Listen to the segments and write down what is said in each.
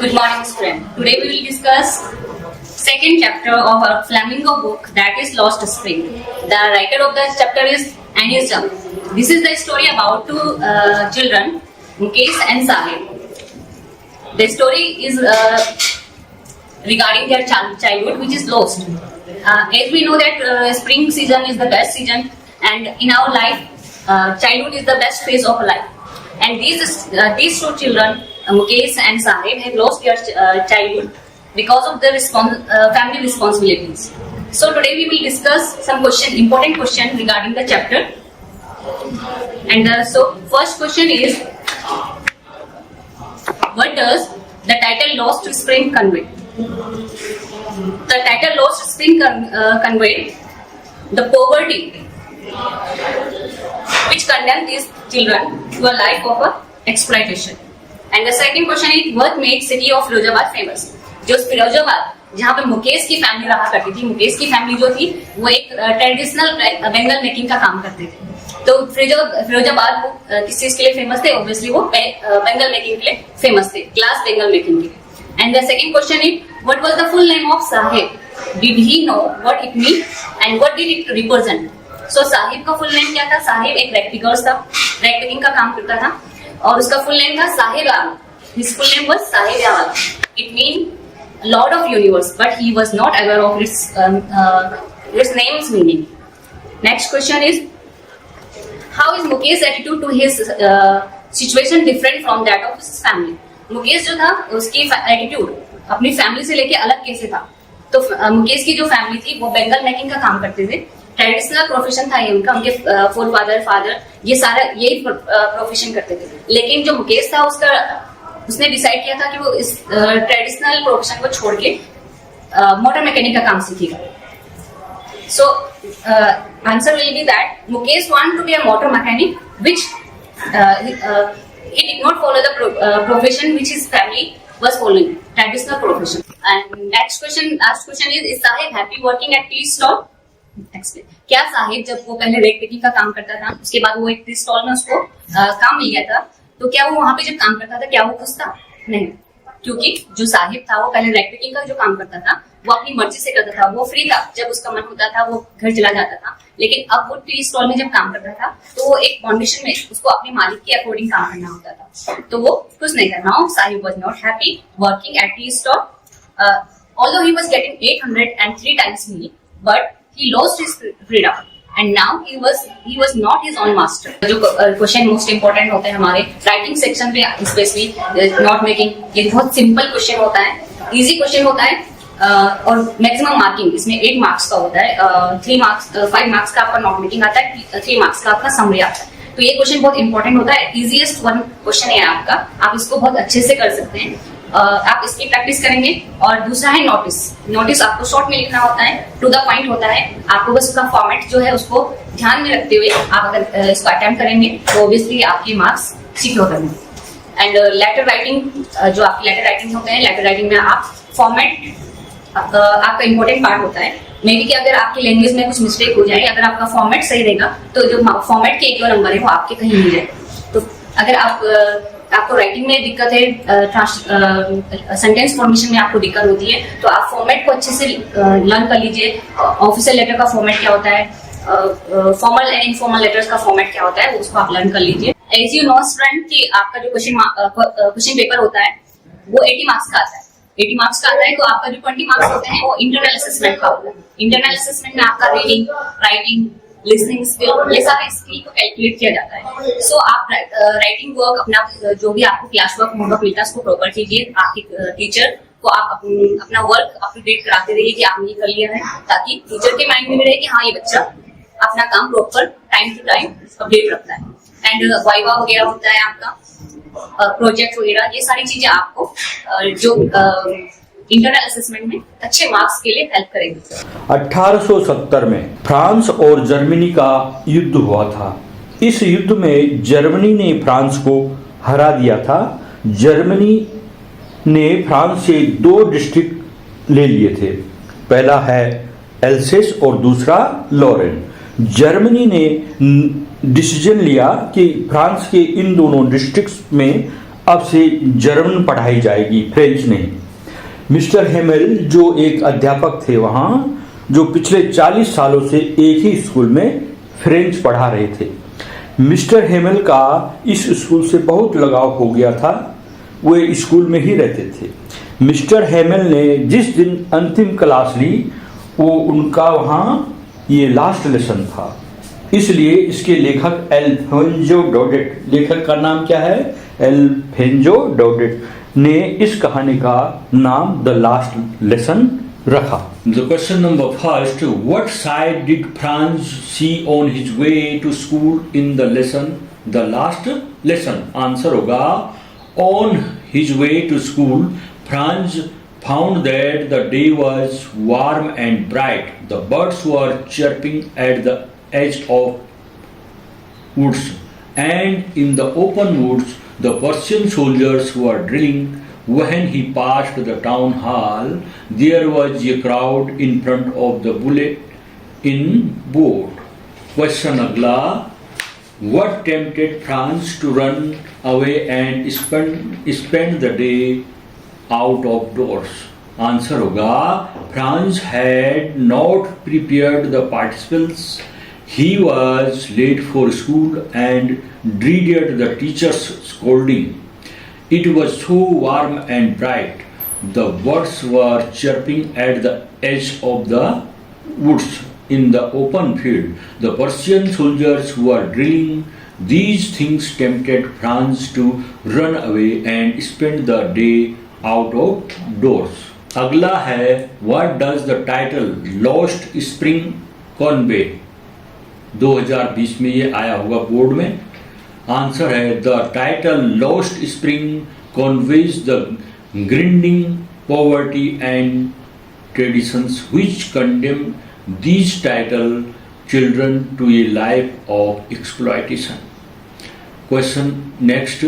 Good morning, student. Today we will discuss second chapter of our Flamingo book, that is Lost Spring. The writer of the chapter is Anis Jam. This is the story about two children, Mukesh and Sahib. The story is regarding their childhood, which is lost. As we know that spring season is the best season, and in our life, childhood is the best phase of life. And these two children, Mukesh and Sahib, have lost their childhood because of the family responsibilities. So today we will discuss some important question regarding the chapter. And so first question is, what does the title Lost Spring convey? The title Lost Spring convey the poverty which condemned these children to a life of exploitation. And the second question is, what made city of Firozabad famous? जो फिरोजाबाद जहाँ पे मुकेश की family रहा करती थी, मुकेश की family जो थी वो एक ट्रेडिशनल बेंगल मेकिंग का काम करते थे. तो फिरोजाबाद किस चीज के लिए फेमस थे? ऑब्वियसली वो बेंगल मेकिंग के लिए फेमस थे, ग्लास बेंगल मेकिंग के लिए. And the second question is, what was the full name of Sahib? Did he know what it mean and what did it represent? So Sahib का फुल नेम क्या था? साहिब एक रैकपिकर था, रैक पिकिंग का काम करता था, और उसका फुल नेम था Sahib Alam. His full name was Sahib Alam. It mean Lord of Universe, but he was not aware of its name's meaning. Next question is, how is Mukesh's attitude to his situation different from that of his family? Mukesh जो था उसकी attitude अपनी family से लेके अलग कैसे था? तो मुकेश की जो फैमिली थी वो बेंगल मेकिंग का काम करते थे, ट्रेडिशनल प्रोफेशन था ये उनका, उनके फादर ये सारा यही प्रोफेशन करते थे. लेकिन जो मुकेश था उसने डिसाइड किया था कि वो इस ट्रेडिशनल प्रोफेशन को छोड़ के मोटर मैकेनिक का काम सीखेगा. So answer will be that Mukesh want to be a motor mechanic which he did not follow the profession which his family was following, traditional profession. And last question is Sahib happy working at tea stall? Explain. क्या साहिब जब वो पहले rake picking का काम करता था, उसके बाद वो एक टी स्टॉल में उसको काम मिल गया था, तो क्या वो वहां पे जब काम करता था क्या वो खुश था? नहीं, क्योंकि जो साहिब था वो पहले रैक पिकिंग का जो काम करता था वो अपनी मर्जी से करता था, वो फ्री था, जब उसका मन होता था वो घर चला जाता था. लेकिन अब वो टी स्टॉल में जब काम करता था तो वो एक कंडीशन में उसको अपने मालिक के अकॉर्डिंग काम करना होता था, तो वो खुश नहीं था. Now Sahib was not happy working at tea stall, although he was getting 803 times meal, but he lost his freedom. And now he was not his own master. जो क्वेश्चन मोस्ट इम्पोर्टेंट होते हैं हमारे राइटिंग सेक्शन पे, specially note making, ये बहुत simple question होता है, easy question होता है, और मैक्सिमम मार्किंग इसमें 8 मार्क्स का होता है. 5 मार्क्स का आपका नोट मेकिंग आता है, 3 मार्क्स का आपका समरी आता है. तो ये क्वेश्चन बहुत इंपॉर्टेंट होता है, इजीएस्ट वन क्वेश्चन है आपका, आप इसको बहुत अच्छे से कर सकते हैं. आप इसकी प्रैक्टिस करेंगे. और दूसरा है नोटिस आपको शॉर्ट में लिखना होता है, टू द पॉइंट होता है. आपको बस उसका फॉर्मेट जो है उसको ध्यान में रखते हुए आप अगर इसको अटेम्प्ट करेंगे तो ऑब्वियसली आपके मार्क्स सिक्योर करेंगे. एंड लेटर राइटिंग, जो आपकी लेटर राइटिंग होते हैं, लेटर राइटिंग में आप फॉर्मेट आपका इंपॉर्टेंट पार्ट होता है. मे बी कि अगर आपकी लैंग्वेज में कुछ मिस्टेक हो जाए, अगर आपका फॉर्मेट सही रहेगा तो जो फॉर्मेट के एक दो नंबर है वो आपके कहीं मिल जाए. तो अगर आपको राइटिंग में दिक्कत है, सेंटेंस फॉर्मेशन में आपको दिक्कत होती है, तो आप फॉर्मेट को अच्छे से लर्न कर लीजिए. ऑफिशियल लेटर का फॉर्मेट क्या होता है, फॉर्मल एंड इनफॉर्मल लेटर्स का फॉर्मेट क्या होता है, उसको आप लर्न कर लीजिए. एज यू नो स्टूडेंट कि आपका जो क्वेश्चन पेपर होता है वो 80 मार्क्स का आता है. 80 मार्क्स का आता है, तो आपका जो 20 मार्क्स होते हैं वो इंटरनल असेसमेंट का होता है. इंटरनल असेसमेंट में आपका रीडिंग, राइटिंग, लिसनिंग स्किल, ये सारे स्किल को कैलकुलेट किया जाता है. सो आप राइटिंग वर्क अपना जो भी आपको क्लास वर्क होमवर्क मिलता है उसको प्रॉपर कीजिए. आपके टीचर को आप अपना वर्क अप टू डेट कराते रहिए कि आपने ये कर लिया है, ताकि टीचर के माइंड में भी रहे कि हाँ ये बच्चा अपना काम proper time to time update रखता है. एंड वाइवा वगैरह होता है आपका, प्रोजेक्ट वगैरह, ये सारी चीजें आपको जो इंटरनल असेसमेंट में अच्छे मार्क्स के लिए हेल्प करेंगे. 1870 में फ्रांस और जर्मनी का युद्ध हुआ था. इस युद्ध में जर्मनी ने फ्रांस को हरा दिया था. जर्मनी ने फ्रांस से 2 डिस्ट्रिक्ट ले लिए थे, पहला है एल्सेस और दूसरा लॉरेन. जर्मनी ने डिसीजन लिया कि फ्रांस के इन दोनों डिस्ट्रिक्ट्स में अब से जर्मन पढ़ाई जाएगी, फ्रेंच नहीं। मिस्टर हेमेल जो एक अध्यापक थे वहाँ, जो पिछले 40 सालों से एक ही स्कूल में फ्रेंच पढ़ा रहे थे। मिस्टर हेमेल का इस स्कूल से बहुत लगाव हो गया था, वे स्कूल में ही रहते थे। मिस्टर हेमेल ने जिस दिन अंतिम क्लास ली वो उनका वहाँ ये लास्ट लेसन था, इसलिए इसके लेखक एल्फेंजो डोडेट, लेखक का नाम क्या है? एल्फेंजो डोडेट ने इस कहानी का नाम द लास्ट लेसन रखा। The question number first, what side did France see on his way to school in the lesson the last lesson? Answer होगा on his way to school France found that the day was warm and bright. The birds were chirping at the edge of woods, and in the open woods the Persian soldiers were drilling. When he passed the town hall, there was a crowd in front of the bulletin board. Question अगला, what tempted France to run away and spend the day out of doors? Answer होगा France had not prepared the participles. He was late for school and dreaded the teacher's scolding. It was so warm and bright. The birds were chirping at the edge of the woods in the open field. The Persian soldiers were drilling. These things tempted France to run away and spend the day out of doors. अगला है What does the title Lost Spring convey? 2020 में ये आया होगा board में। Answer है The title Lost Spring conveys the grinding poverty and traditions which condemn these title children to a life of exploitation. Question next,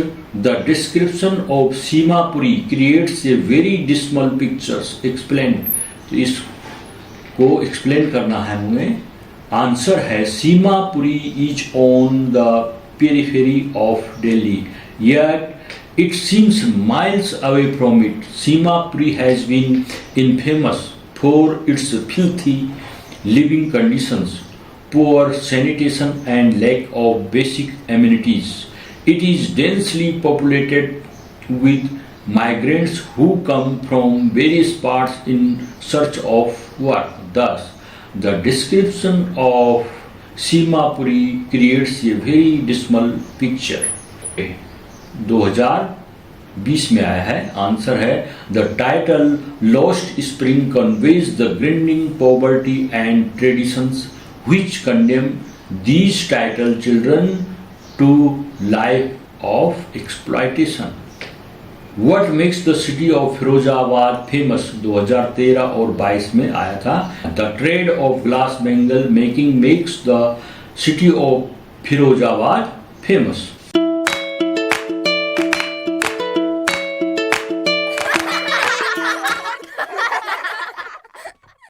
the description of Simapuri creates a very dismal pictures. Explain. तो इसको explain करना है हमें। Answer है Simapuri is on the periphery of Delhi, yet it seems miles away from it. Simapuri has been infamous for its filthy living conditions, poor sanitation and lack of basic amenities. It is densely populated with migrants who come from various parts in search of work. Thus, the description of Simapuri creates a very dismal picture. 2020 में आया है। Answer है The title Lost Spring conveys the grinding poverty and traditions which condemn these title children to life of exploitation. What makes the city of Firozabad famous? 2013 और 22 में आया था। The trade of glass bangle making makes the city of Firozabad famous.